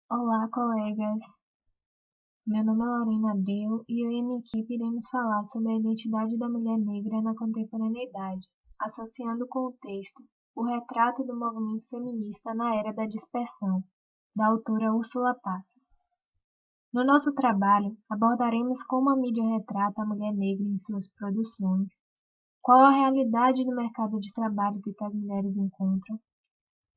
Olá, colegas! Meu nome é Lorena Abreu e eu e minha equipe iremos falar sobre a identidade da mulher negra na contemporaneidade, associando com o texto O Retrato do Movimento Feminista na Era da Dispersão, da autora Úrsula Passos. No nosso trabalho, abordaremos como a mídia retrata a mulher negra em suas produções, qual a realidade do mercado de trabalho que tais mulheres encontram,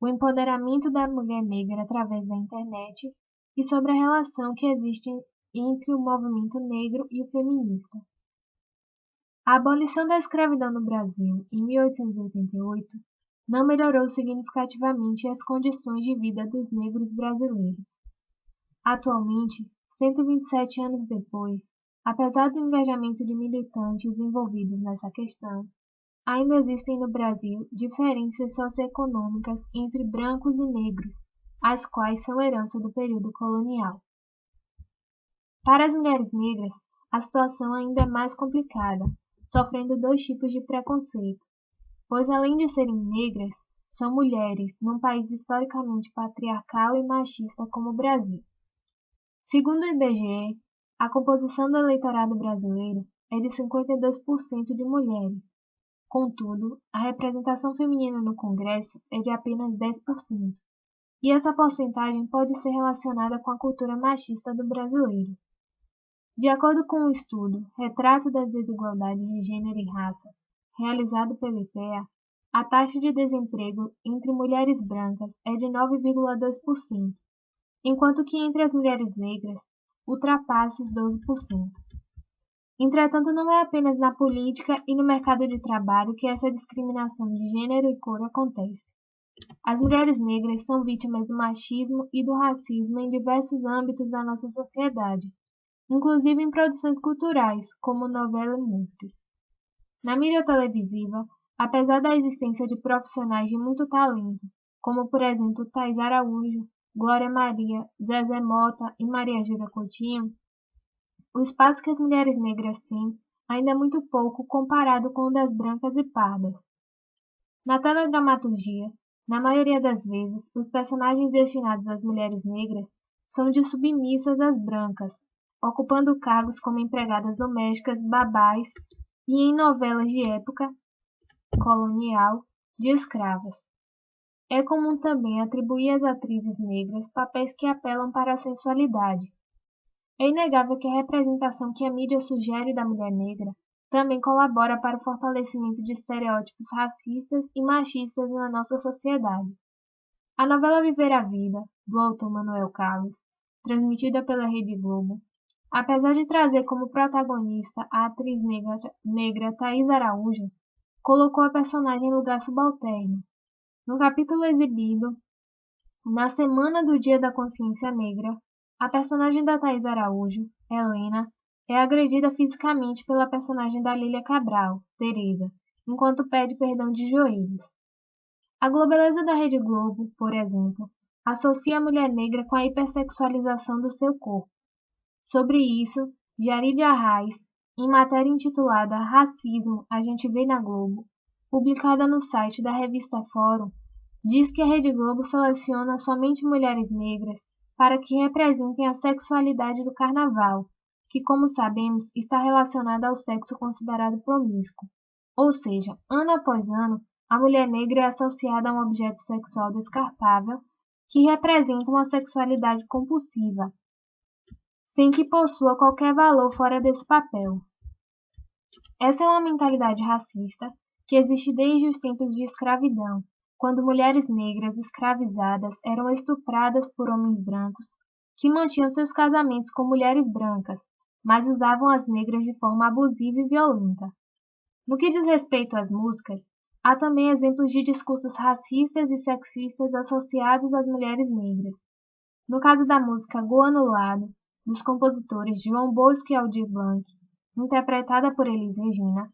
o empoderamento da mulher negra através da internet e sobre a relação que existe entre o movimento negro e o feminista. A abolição da escravidão no Brasil, em 1888, não melhorou significativamente as condições de vida dos negros brasileiros. Atualmente, 127 anos depois, apesar do engajamento de militantes envolvidos nessa questão, ainda existem no Brasil diferenças socioeconômicas entre brancos e negros, as quais são herança do período colonial. Para as mulheres negras, a situação ainda é mais complicada, sofrendo dois tipos de preconceito, pois além de serem negras, são mulheres num país historicamente patriarcal e machista como o Brasil. Segundo o IBGE, a composição do eleitorado brasileiro é de 52% de mulheres. Contudo, a representação feminina no Congresso é de apenas 10%, e essa porcentagem pode ser relacionada com a cultura machista do brasileiro. De acordo com um estudo, Retrato das Desigualdades de Gênero e Raça, realizado pela IPEA, a taxa de desemprego entre mulheres brancas é de 9,2%, enquanto que entre as mulheres negras ultrapassa os 12%. Entretanto, não é apenas na política e no mercado de trabalho que essa discriminação de gênero e cor acontece. As mulheres negras são vítimas do machismo e do racismo em diversos âmbitos da nossa sociedade, inclusive em produções culturais, como novela e músicas. Na mídia televisiva, apesar da existência de profissionais de muito talento, como por exemplo Thais Araújo, Glória Maria, Zezé Mota e Maria Júlia Coutinho, o espaço que as mulheres negras têm ainda é muito pouco comparado com o das brancas e pardas. Na teledramaturgia, na maioria das vezes, os personagens destinados às mulheres negras são de submissas às brancas, ocupando cargos como empregadas domésticas, babás e, em novelas de época colonial, de escravas. É comum também atribuir às atrizes negras papéis que apelam para a sensualidade. É inegável que a representação que a mídia sugere da mulher negra também colabora para o fortalecimento de estereótipos racistas e machistas na nossa sociedade. A novela Viver a Vida, do autor Manuel Carlos, transmitida pela Rede Globo, apesar de trazer como protagonista a atriz negra Thais Araújo, colocou a personagem em lugar subalterno. No capítulo exibido, na semana do Dia da Consciência Negra, a personagem da Thais Araújo, Helena, é agredida fisicamente pela personagem da Lília Cabral, Teresa, enquanto pede perdão de joelhos. A Globeleza da Rede Globo, por exemplo, associa a mulher negra com a hipersexualização do seu corpo. Sobre isso, Jari Arraes, em matéria intitulada Racismo, a gente vê na Globo, publicada no site da revista Fórum, diz que a Rede Globo seleciona somente mulheres negras para que representem a sexualidade do carnaval, que, como sabemos, está relacionada ao sexo considerado promíscuo. Ou seja, ano após ano, a mulher negra é associada a um objeto sexual descartável que representa uma sexualidade compulsiva, sem que possua qualquer valor fora desse papel. Essa é uma mentalidade racista que existe desde os tempos de escravidão, quando mulheres negras escravizadas eram estupradas por homens brancos que mantinham seus casamentos com mulheres brancas, mas usavam as negras de forma abusiva e violenta. No que diz respeito às músicas, há também exemplos de discursos racistas e sexistas associados às mulheres negras. No caso da música Go Anulado, dos compositores João Bosco e Aldir Blanc, interpretada por Elis Regina,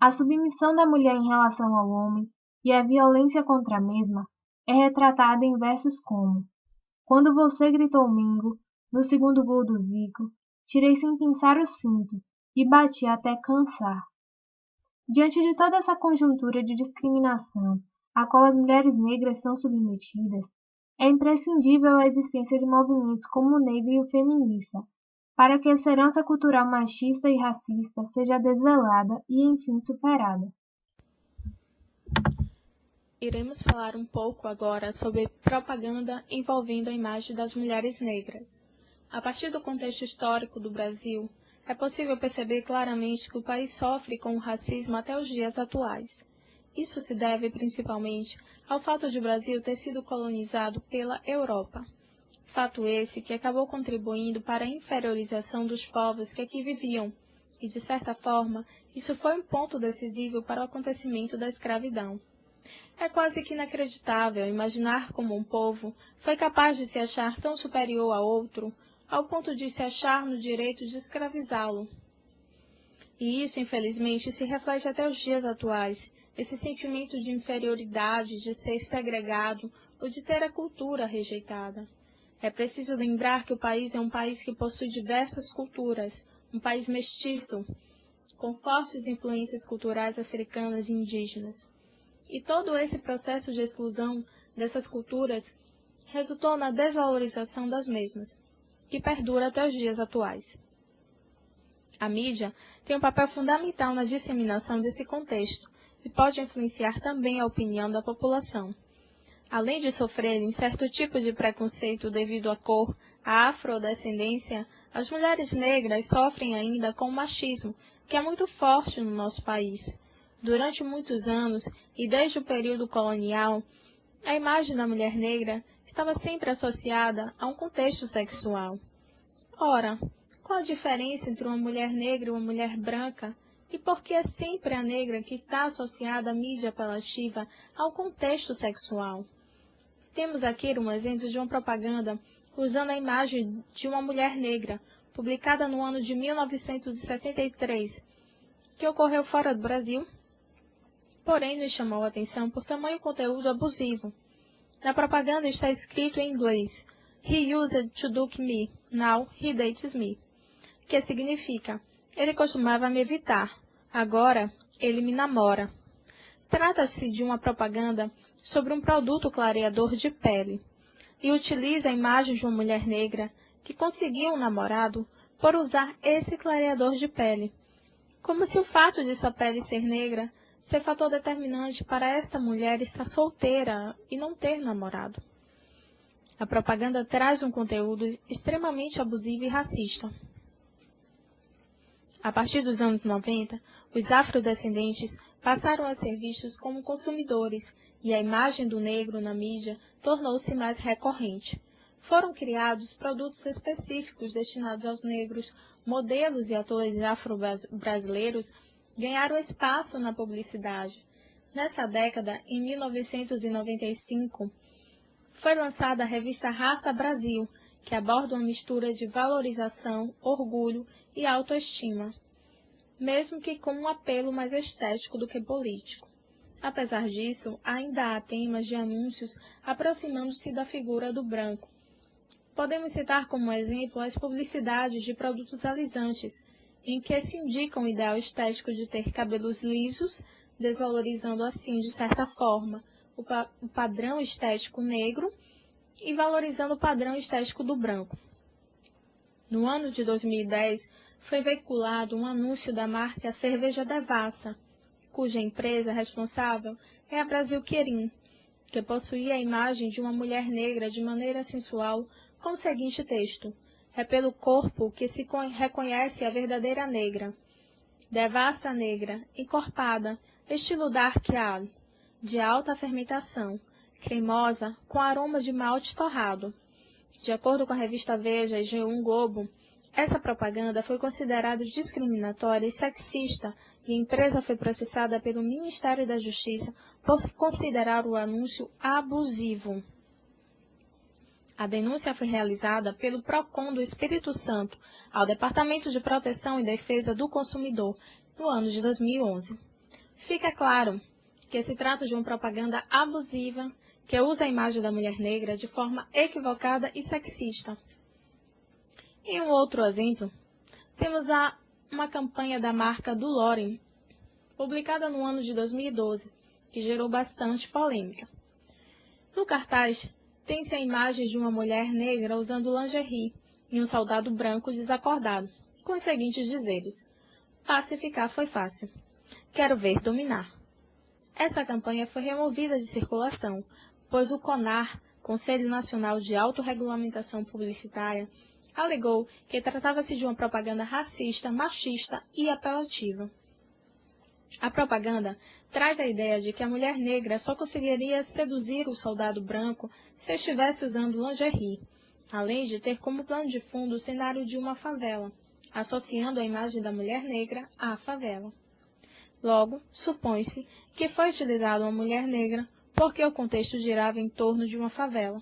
a submissão da mulher em relação ao homem e a violência contra a mesma é retratada em versos como: Quando você gritou mingo, no segundo gol do Zico, tirei sem pensar o cinto e bati até cansar. Diante de toda essa conjuntura de discriminação a qual as mulheres negras são submetidas, É imprescindível a existência de movimentos como o negro e o feminista, para que essa herança cultural machista e racista seja desvelada e, enfim, superada. Iremos falar um pouco agora sobre propaganda envolvendo a imagem das mulheres negras. A partir do contexto histórico do Brasil, é possível perceber claramente que o país sofre com o racismo até os dias atuais. Isso se deve principalmente ao fato de o Brasil ter sido colonizado pela Europa. Fato esse que acabou contribuindo para a inferiorização dos povos que aqui viviam, e de certa forma, isso foi um ponto decisivo para o acontecimento da escravidão. É quase que inacreditável imaginar como um povo foi capaz de se achar tão superior a outro, ao ponto de se achar no direito de escravizá-lo. E isso, infelizmente, se reflete até os dias atuais, esse sentimento de inferioridade, de ser segregado ou de ter a cultura rejeitada. É preciso lembrar que o país é um país que possui diversas culturas, um país mestiço, com fortes influências culturais africanas e indígenas. E todo esse processo de exclusão dessas culturas resultou na desvalorização das mesmas, que perdura até os dias atuais. A mídia tem um papel fundamental na disseminação desse contexto e pode influenciar também a opinião da população. Além de sofrerem certo tipo de preconceito devido à cor, à afrodescendência, as mulheres negras sofrem ainda com o machismo, que é muito forte no nosso país. Durante muitos anos, e desde o período colonial, a imagem da mulher negra estava sempre associada a um contexto sexual. Ora, qual a diferença entre uma mulher negra e uma mulher branca? E por que é sempre a negra que está associada à mídia apelativa ao contexto sexual? Temos aqui um exemplo de uma propaganda usando a imagem de uma mulher negra, publicada no ano de 1963, que ocorreu fora do Brasil, porém nos chamou a atenção por tamanho conteúdo abusivo. Na propaganda está escrito em inglês: "He used to duck me, now he dates me", que significa: ele costumava me evitar, agora ele me namora. Trata-se de uma propaganda sobre um produto clareador de pele e utiliza a imagem de uma mulher negra que conseguiu um namorado por usar esse clareador de pele, como se o fato de sua pele ser negra ser fator determinante para esta mulher estar solteira e não ter namorado. A propaganda traz um conteúdo extremamente abusivo e racista. A partir dos anos 90, os afrodescendentes passaram a ser vistos como consumidores e a imagem do negro na mídia tornou-se mais recorrente. Foram criados produtos específicos destinados aos negros, modelos e atores afro-brasileiros ganharam espaço na publicidade. Nessa década, em 1995, foi lançada a revista Raça Brasil, que aborda uma mistura de valorização, orgulho e autoestima, mesmo que com um apelo mais estético do que político. Apesar disso, ainda há temas de anúncios aproximando-se da figura do branco. Podemos citar como exemplo as publicidades de produtos alisantes, em que se indica um ideal estético de ter cabelos lisos, desvalorizando assim, de certa forma, o padrão estético negro e valorizando o padrão estético do branco. No ano de 2010, foi veiculado um anúncio da marca Cerveja Devassa, cuja empresa responsável é a Brasil Quirin, que possuía a imagem de uma mulher negra de maneira sensual com o seguinte texto: "É pelo corpo que se reconhece a verdadeira negra. Devassa negra, encorpada, estilo Dark Ale, de alta fermentação, cremosa, com aroma de malte torrado." De acordo com a revista Veja e G1 Globo, essa propaganda foi considerada discriminatória e sexista e a empresa foi processada pelo Ministério da Justiça por considerar o anúncio abusivo. A denúncia foi realizada pelo PROCON do Espírito Santo ao Departamento de Proteção e Defesa do Consumidor no ano de 2011. Fica claro que se trata de uma propaganda abusiva que usa a imagem da mulher negra de forma equivocada e sexista. Em um outro exemplo, temos uma campanha da marca do Loren, publicada no ano de 2012, que gerou bastante polêmica. No cartaz, tem-se a imagem de uma mulher negra usando lingerie e um soldado branco desacordado, com os seguintes dizeres: pacificar foi fácil. Quero ver dominar. Essa campanha foi removida de circulação, pois o CONAR, Conselho Nacional de Autorregulamentação Publicitária, alegou que tratava-se de uma propaganda racista, machista e apelativa. A propaganda traz a ideia de que a mulher negra só conseguiria seduzir o soldado branco se estivesse usando lingerie, além de ter como plano de fundo o cenário de uma favela, associando a imagem da mulher negra à favela. Logo, supõe-se que foi utilizada uma mulher negra porque o contexto girava em torno de uma favela.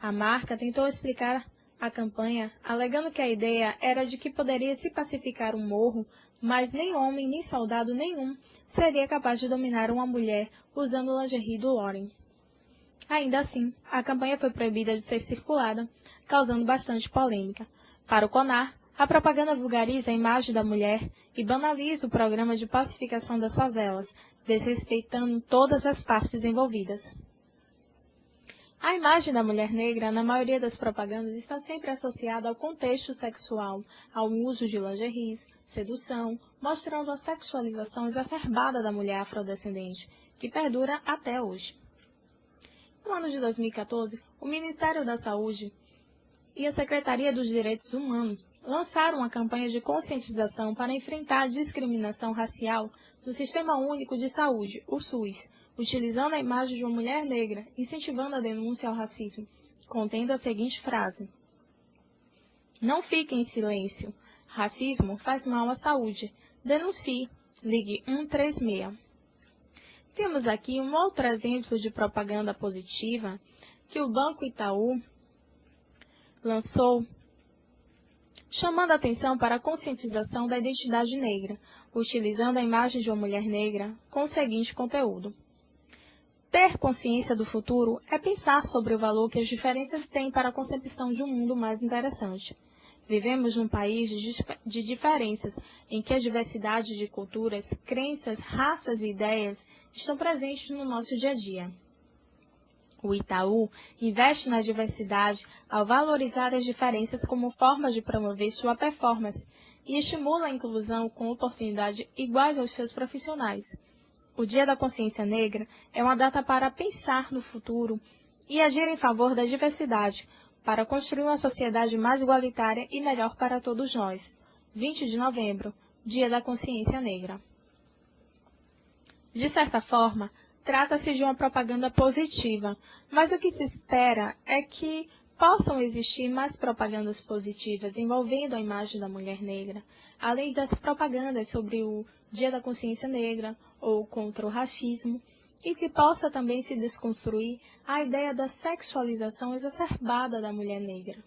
A marca tentou explicar a campanha, alegando que a ideia era de que poderia se pacificar um morro, mas nem homem nem soldado nenhum seria capaz de dominar uma mulher usando o lingerie do Lauren. Ainda assim, a campanha foi proibida de ser circulada, causando bastante polêmica. Para o CONAR, a propaganda vulgariza a imagem da mulher e banaliza o programa de pacificação das favelas, desrespeitando todas as partes envolvidas. A imagem da mulher negra, na maioria das propagandas, está sempre associada ao contexto sexual, ao uso de lingeries, sedução, mostrando a sexualização exacerbada da mulher afrodescendente, que perdura até hoje. No ano de 2014, o Ministério da Saúde e a Secretaria dos Direitos Humanos lançaram uma campanha de conscientização para enfrentar a discriminação racial no Sistema Único de Saúde, o SUS, utilizando a imagem de uma mulher negra, incentivando a denúncia ao racismo, contendo a seguinte frase: não fique em silêncio. Racismo faz mal à saúde. Denuncie. Ligue 136. Temos aqui um outro exemplo de propaganda positiva que o Banco Itaú lançou, chamando a atenção para a conscientização da identidade negra, utilizando a imagem de uma mulher negra com o seguinte conteúdo: ter consciência do futuro é pensar sobre o valor que as diferenças têm para a concepção de um mundo mais interessante. Vivemos num país de diferenças, em que a diversidade de culturas, crenças, raças e ideias estão presentes no nosso dia a dia. O Itaú investe na diversidade ao valorizar as diferenças como forma de promover sua performance e estimula a inclusão com oportunidades iguais aos seus profissionais. O Dia da Consciência Negra é uma data para pensar no futuro e agir em favor da diversidade, para construir uma sociedade mais igualitária e melhor para todos nós. 20 de novembro, Dia da Consciência Negra. De certa forma, trata-se de uma propaganda positiva, mas o que se espera é que possam existir mais propagandas positivas envolvendo a imagem da mulher negra, além das propagandas sobre o Dia da Consciência Negra ou contra o racismo, e que possa também se desconstruir a ideia da sexualização exacerbada da mulher negra.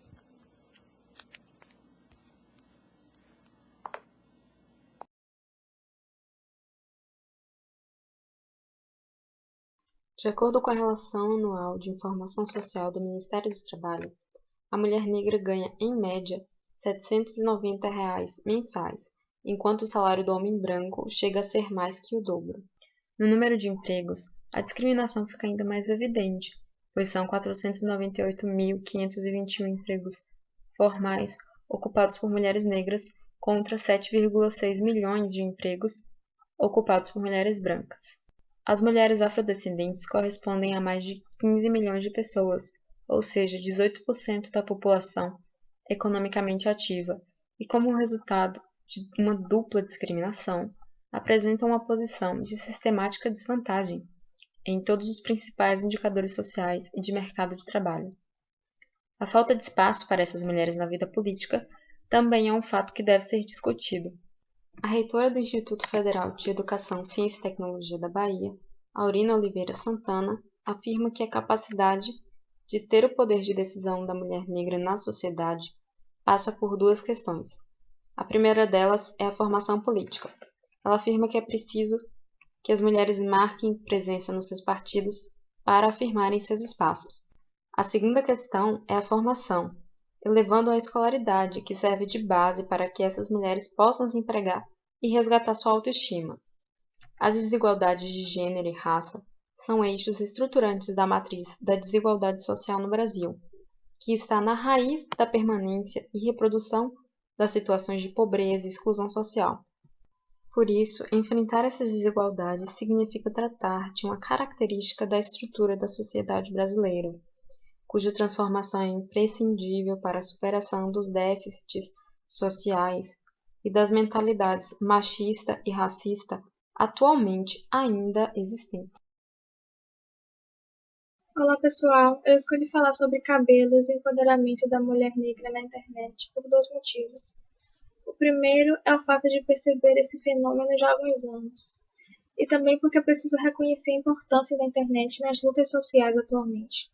De acordo com a Relação Anual de Informação Social do Ministério do Trabalho, a mulher negra ganha, em média, R$ 790 mensais, enquanto o salário do homem branco chega a ser mais que o dobro. No número de empregos, a discriminação fica ainda mais evidente, pois são 498.521 empregos formais ocupados por mulheres negras contra 7,6 milhões de empregos ocupados por mulheres brancas. As mulheres afrodescendentes correspondem a mais de 15 milhões de pessoas, ou seja, 18% da população economicamente ativa, e como resultado de uma dupla discriminação, apresentam uma posição de sistemática desvantagem em todos os principais indicadores sociais e de mercado de trabalho. A falta de espaço para essas mulheres na vida política também é um fato que deve ser discutido. A reitora do Instituto Federal de Educação, Ciência e Tecnologia da Bahia, Aurina Oliveira Santana, afirma que a capacidade de ter o poder de decisão da mulher negra na sociedade passa por duas questões. A primeira delas é a formação política. Ela afirma que é preciso que as mulheres marquem presença nos seus partidos para afirmarem seus espaços. A segunda questão é a formação, elevando a escolaridade, que serve de base para que essas mulheres possam se empregar e resgatar sua autoestima. As desigualdades de gênero e raça são eixos estruturantes da matriz da desigualdade social no Brasil, que está na raiz da permanência e reprodução das situações de pobreza e exclusão social. Por isso, enfrentar essas desigualdades significa tratar de uma característica da estrutura da sociedade brasileira, cuja transformação é imprescindível para a superação dos déficits sociais e das mentalidades machista e racista atualmente ainda existentes. Olá pessoal, eu escolhi falar sobre cabelos e empoderamento da mulher negra na internet por dois motivos. O primeiro é o fato de perceber esse fenômeno já há alguns anos, e também porque eu preciso reconhecer a importância da internet nas lutas sociais atualmente.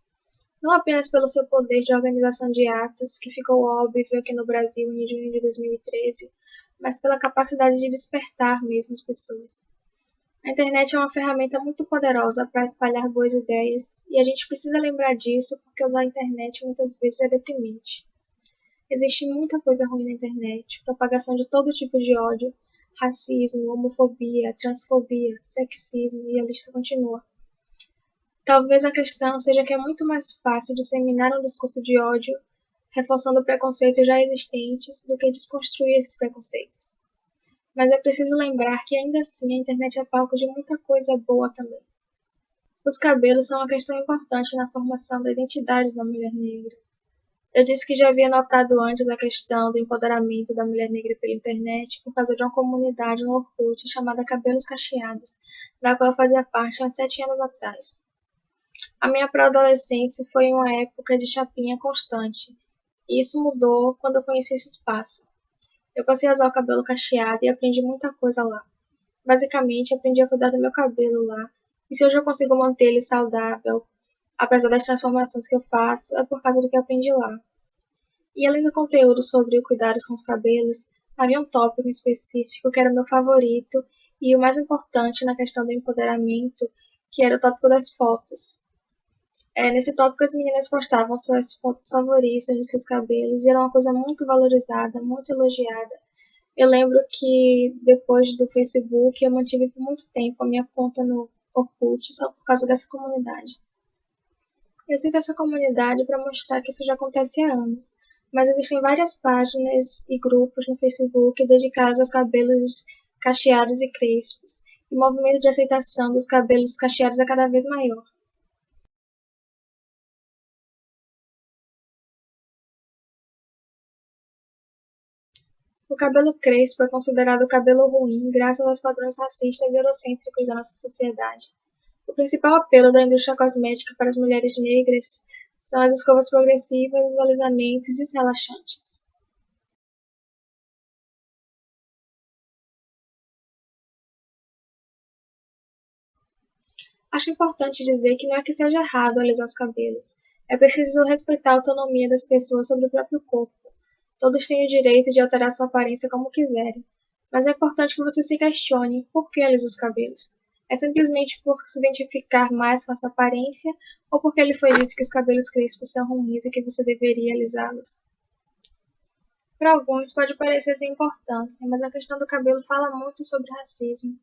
Não apenas pelo seu poder de organização de atos, que ficou óbvio aqui no Brasil em junho de 2013, mas pela capacidade de despertar mesmo as pessoas. A internet é uma ferramenta muito poderosa para espalhar boas ideias, e a gente precisa lembrar disso porque usar a internet muitas vezes é deprimente. Existe muita coisa ruim na internet, propagação de todo tipo de ódio, racismo, homofobia, transfobia, sexismo e a lista continua. Talvez a questão seja que é muito mais fácil disseminar um discurso de ódio, reforçando preconceitos já existentes, do que desconstruir esses preconceitos. Mas é preciso lembrar que ainda assim a internet é palco de muita coisa boa também. Os cabelos são uma questão importante na formação da identidade da mulher negra. Eu disse que já havia notado antes a questão do empoderamento da mulher negra pela internet por causa de uma comunidade no Orkut chamada Cabelos Cacheados, da qual eu fazia parte há uns 7 anos atrás. A minha pré-adolescência foi uma época de chapinha constante, e isso mudou quando eu conheci esse espaço. Eu passei a usar o cabelo cacheado e aprendi muita coisa lá. Basicamente, aprendi a cuidar do meu cabelo lá, e se hoje eu consigo manter ele saudável, apesar das transformações que eu faço, é por causa do que eu aprendi lá. E além do conteúdo sobre o cuidado com os cabelos, havia um tópico específico que era o meu favorito e o mais importante na questão do empoderamento, que era o tópico das fotos. Nesse tópico as meninas postavam suas fotos favoritas de seus cabelos e era uma coisa muito valorizada, muito elogiada. Eu lembro que depois do Facebook eu mantive por muito tempo a minha conta no Orkut só por causa dessa comunidade. Eu cito essa comunidade para mostrar que isso já acontece há anos, mas existem várias páginas e grupos no Facebook dedicados aos cabelos cacheados e crespos, e o movimento de aceitação dos cabelos cacheados é cada vez maior. O cabelo crespo é considerado cabelo ruim graças aos padrões racistas e eurocêntricos da nossa sociedade. O principal apelo da indústria cosmética para as mulheres negras são as escovas progressivas, os alisamentos e os relaxantes. Acho importante dizer que não é que seja errado alisar os cabelos. É preciso respeitar a autonomia das pessoas sobre o próprio corpo. Todos têm o direito de alterar sua aparência como quiserem. Mas é importante que você se questione por que alisa os cabelos. É simplesmente por se identificar mais com essa aparência ou porque lhe foi dito que os cabelos crespos são ruins e que você deveria alisá-los? Para alguns pode parecer sem importância, mas a questão do cabelo fala muito sobre racismo.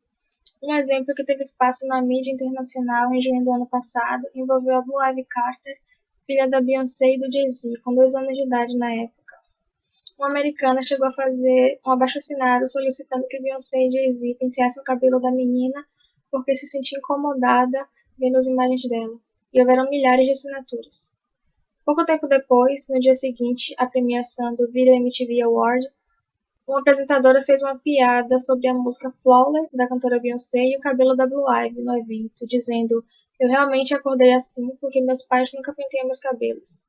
Um exemplo que teve espaço na mídia internacional em junho do ano passado envolveu a Blue Ivy Carter, filha da Beyoncé e do Jay-Z, com 2 anos de idade na época. Uma americana chegou a fazer um abaixo-assinado solicitando que Beyoncé e Jay-Z penteassem o cabelo da menina porque se sentia incomodada vendo as imagens dela, e houveram milhares de assinaturas. Pouco tempo depois, no dia seguinte à premiação do Video MTV Award, uma apresentadora fez uma piada sobre a música Flawless, da cantora Beyoncé, e o cabelo da Blue Ivy no evento, dizendo: "Eu realmente acordei assim porque meus pais nunca penteiam meus cabelos."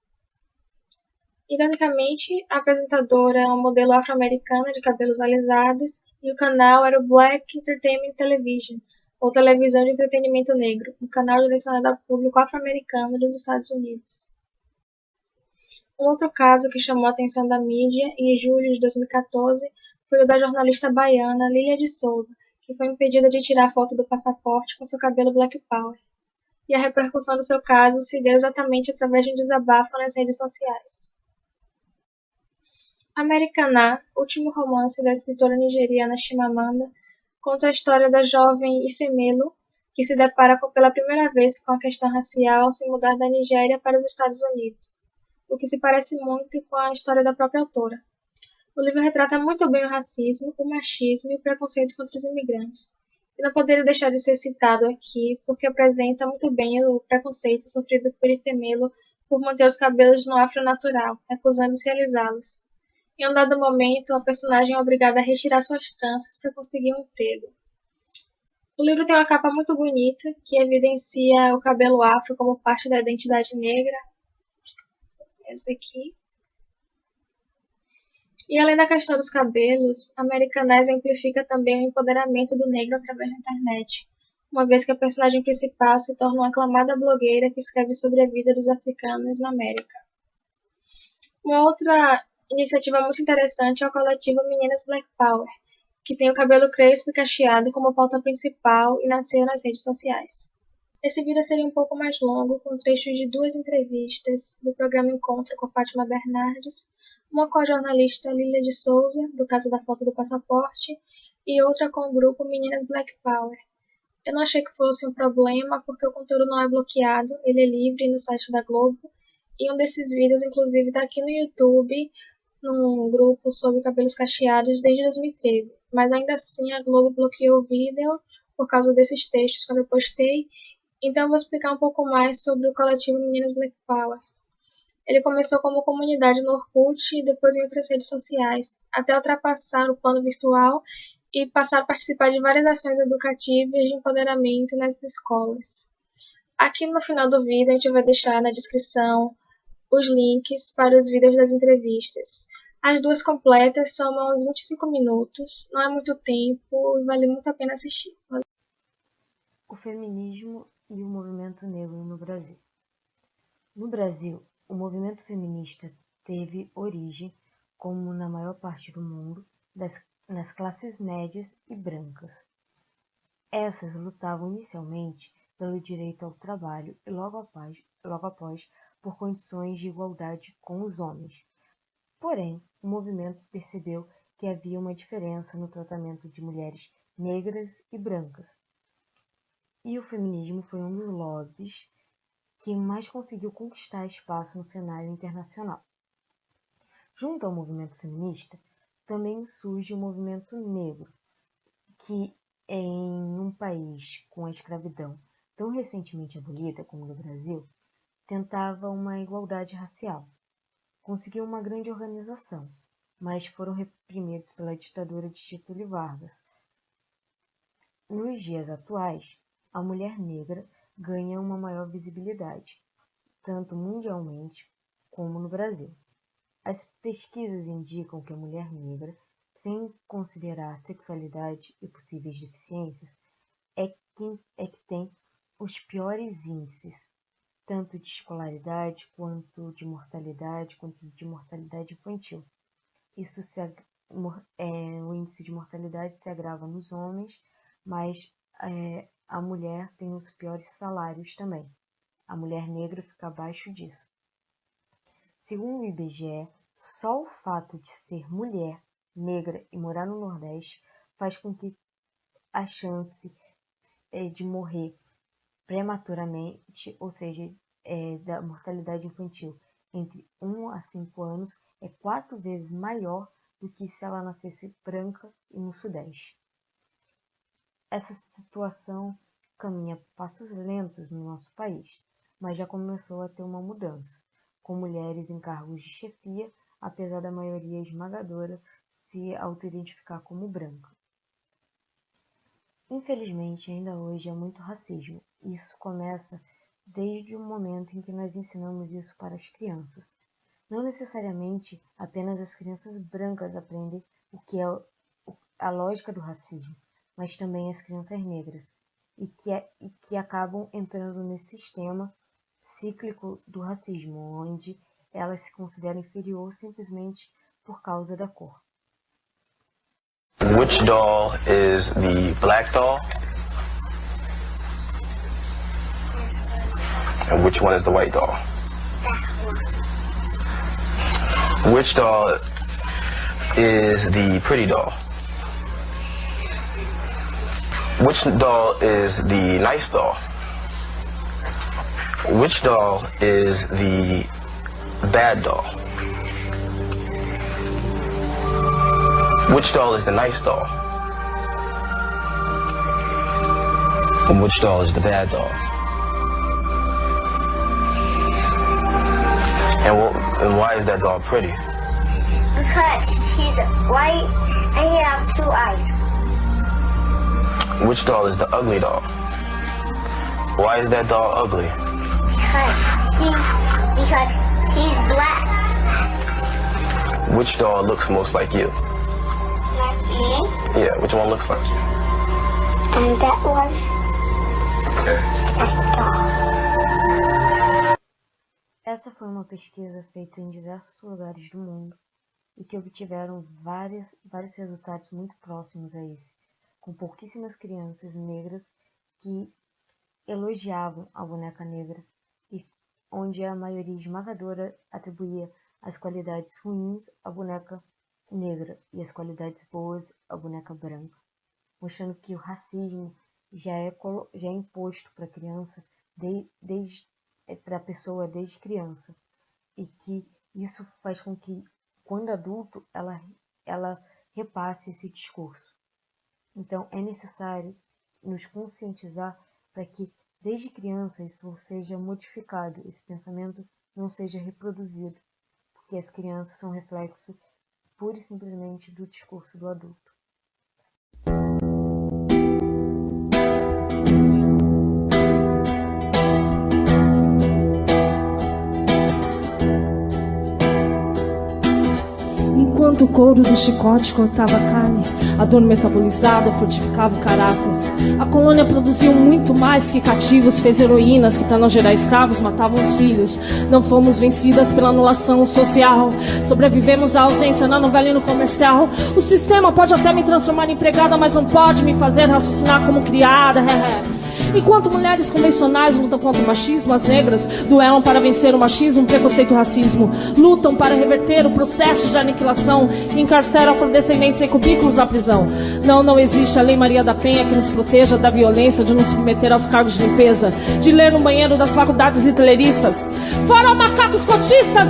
Ironicamente, a apresentadora é uma modelo afro-americana de cabelos alisados e o canal era o Black Entertainment Television, ou Televisão de Entretenimento Negro, um canal direcionado ao público afro-americano dos Estados Unidos. Um outro caso que chamou a atenção da mídia em julho de 2014 foi o da jornalista baiana Lília de Souza, que foi impedida de tirar foto do passaporte com seu cabelo Black Power. E a repercussão do seu caso se deu exatamente através de um desabafo nas redes sociais. Americanah, último romance da escritora nigeriana Chimamanda, conta a história da jovem Ifemelo, que se depara pela primeira vez com a questão racial ao se mudar da Nigéria para os Estados Unidos, o que se parece muito com a história da própria autora. O livro retrata muito bem o racismo, o machismo e o preconceito contra os imigrantes. E não poderia deixar de ser citado aqui, porque apresenta muito bem o preconceito sofrido por Ifemelo por manter os cabelos no afro natural, recusando-se a alisá-los. Em um dado momento, a personagem é obrigada a retirar suas tranças para conseguir um emprego. O livro tem uma capa muito bonita, que evidencia o cabelo afro como parte da identidade negra. Essa aqui. E além da questão dos cabelos, Americanah exemplifica também o empoderamento do negro através da internet, uma vez que a personagem principal se torna uma aclamada blogueira que escreve sobre a vida dos africanos na América. Uma outra iniciativa muito interessante é o coletivo Meninas Black Power, que tem o cabelo crespo e cacheado como pauta principal e nasceu nas redes sociais. Esse vídeo seria um pouco mais longo, com trechos de 2 entrevistas do programa Encontro com Fátima Bernardes, uma com a jornalista Lília de Souza, do caso da foto do passaporte, e outra com o grupo Meninas Black Power. Eu não achei que fosse um problema, porque o conteúdo não é bloqueado, ele é livre no site da Globo, e um desses vídeos, inclusive, está aqui no YouTube, num grupo sobre cabelos cacheados desde 2013, mas ainda assim a Globo bloqueou o vídeo por causa desses textos que eu postei, então eu vou explicar um pouco mais sobre o coletivo Meninas Black Power. Ele começou como comunidade no Orkut e depois em outras redes sociais, até ultrapassar o plano virtual e passar a participar de várias ações educativas de empoderamento nas escolas. Aqui no final do vídeo a gente vai deixar na descrição os links para os vídeos das entrevistas. As 2 completas são uns 25 minutos, não é muito tempo e vale muito a pena assistir. O feminismo e o movimento negro no Brasil. No Brasil, o movimento feminista teve origem, como na maior parte do mundo, nas classes médias e brancas. Essas lutavam inicialmente pelo direito ao trabalho e logo após por condições de igualdade com os homens. Porém, o movimento percebeu que havia uma diferença no tratamento de mulheres negras e brancas. E o feminismo foi um dos lobbies que mais conseguiu conquistar espaço no cenário internacional. Junto ao movimento feminista, também surge o movimento negro, que em um país com a escravidão tão recentemente abolida como no Brasil, tentava uma igualdade racial. Conseguiu uma grande organização, mas foram reprimidos pela ditadura de Getúlio Vargas. Nos dias atuais, a mulher negra ganha uma maior visibilidade, tanto mundialmente como no Brasil. As pesquisas indicam que a mulher negra, sem considerar sexualidade e possíveis deficiências, é que tem os piores índices, tanto de escolaridade quanto de mortalidade infantil. O índice de mortalidade se agrava nos homens, mas a mulher tem os piores salários também. A mulher negra fica abaixo disso. Segundo o IBGE, só o fato de ser mulher, negra e morar no Nordeste faz com que a chance de morrer prematuramente, ou seja, da mortalidade infantil entre 1 a 5 anos, é 4 vezes maior do que se ela nascesse branca e no Sudeste. Essa situação caminha passos lentos no nosso país, mas já começou a ter uma mudança, com mulheres em cargos de chefia, apesar da maioria esmagadora se auto-identificar como branca. Infelizmente, ainda hoje há muito racismo. Isso começa desde o momento em que nós ensinamos isso para as crianças. Não necessariamente apenas as crianças brancas aprendem o que é a lógica do racismo, mas também as crianças negras, e que acabam entrando nesse sistema cíclico do racismo, onde elas se consideram inferior simplesmente por causa da cor. Which doll is the black doll? And which one is the white doll? Which doll is the pretty doll? Which doll is the nice doll? Which doll is the bad doll? Which doll is the nice doll? And which doll is the bad doll? And why is that doll pretty? Because she's white and he has 2 eyes. Which doll is the ugly doll? Why is that doll ugly? Because he's black. Which doll looks most like you? Like me? Yeah, which one looks like you? And that one. Okay. That doll. Essa foi uma pesquisa feita em diversos lugares do mundo e que obtiveram vários resultados muito próximos a esse, com pouquíssimas crianças negras que elogiavam a boneca negra e onde a maioria esmagadora atribuía as qualidades ruins à boneca negra e as qualidades boas à boneca branca, mostrando que o racismo já é imposto para a criança para a pessoa desde criança e que isso faz com que quando adulto ela repasse esse discurso. Então é necessário nos conscientizar para que desde criança isso seja modificado, esse pensamento não seja reproduzido, porque as crianças são reflexo pura e simplesmente do discurso do adulto. Enquanto o couro do chicote cortava a carne, a dor metabolizada fortificava o caráter. A colônia produziu muito mais que cativos, fez heroínas que, para não gerar escravos, matavam os filhos. Não fomos vencidas pela anulação social, sobrevivemos à ausência na novela e no comercial. O sistema pode até me transformar em empregada, mas não pode me fazer raciocinar como criada. Enquanto mulheres convencionais lutam contra o machismo, as negras duelam para vencer o machismo, o preconceito e o racismo. Lutam para reverter o processo de aniquilação e encarceram afrodescendentes em cubículos da prisão. Não existe a Lei Maria da Penha que nos proteja da violência, de nos submeter aos cargos de limpeza, de ler no banheiro das faculdades hitleristas. Fora macacos cotistas,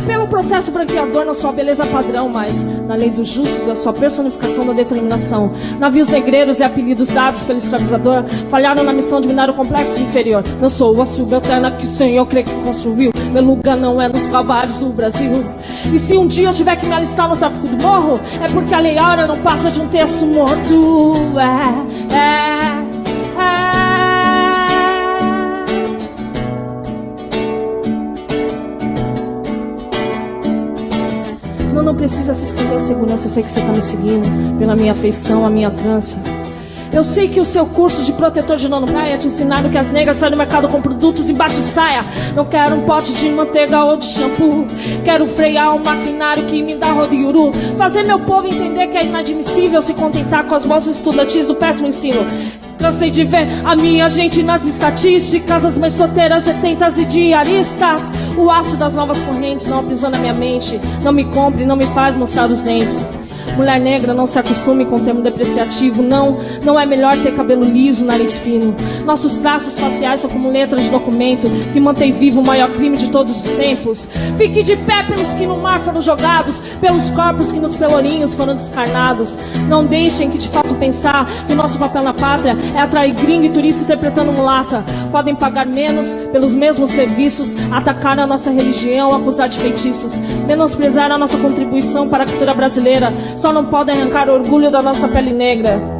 pelo processo branqueador na sua beleza padrão, mas na lei dos justos a sua personificação da determinação. Navios negreiros e apelidos dados pelo escravizador falharam na missão de minar o complexo inferior. Não sou a subalterna que o Senhor crê que construiu. Meu lugar não é nos calvários do Brasil. E se um dia eu tiver que me alistar no tráfico do morro, é porque a lei áurea não passa de um texto morto. Não precisa se esconder em segurança, eu sei que você está me seguindo pela minha afeição, a minha trança. Eu sei que o seu curso de protetor de nono praia te ensinaram que as negras saem do mercado com produtos embaixo de saia. Não quero um pote de manteiga ou de shampoo, quero frear um maquinário que me dá rodeiuru. Fazer meu povo entender que é inadmissível se contentar com as bolsas estudantis do péssimo ensino. Cansei de ver a minha gente nas estatísticas, as mães solteiras, setentas e diaristas. O aço das novas correntes não aprisiona minha mente, não me compre, não me faz mostrar os dentes. Mulher negra, não se acostume com o termo depreciativo. Não é melhor ter cabelo liso, nariz fino. Nossos traços faciais são como letras de documento que mantém vivo o maior crime de todos os tempos. Fique de pé pelos que no mar foram jogados, pelos corpos que nos pelourinhos foram descarnados. Não deixem que te façam pensar que o nosso papel na pátria é atrair gringo e turista interpretando mulata. Podem pagar menos pelos mesmos serviços, atacar a nossa religião, acusar de feitiços, menosprezar a nossa contribuição para a cultura brasileira. Só não podem arrancar o orgulho da nossa pele negra.